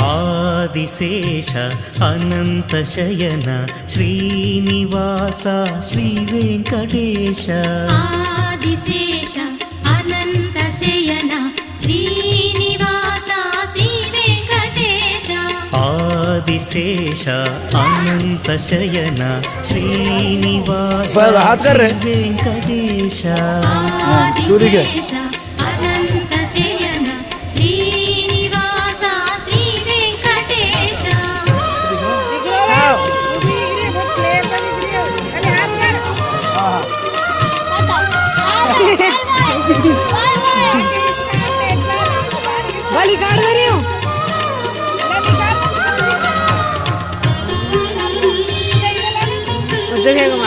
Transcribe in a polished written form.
ఆదిశేష అనంత శయన శ్రీనివాస శ్రీ వెంకటేశ ఆదిశేష అనంత శయన శ్రీనివాస శ్రీ వెంకటేశ ఆదిశేష అనంత శయన శ్రీనివాస శ్రీ వెంకటేశ ఆదిశేష అనంత శయన శ్రీనివాస శ్రీ వెంకటేశ वाली काट दे रही हूँ जगह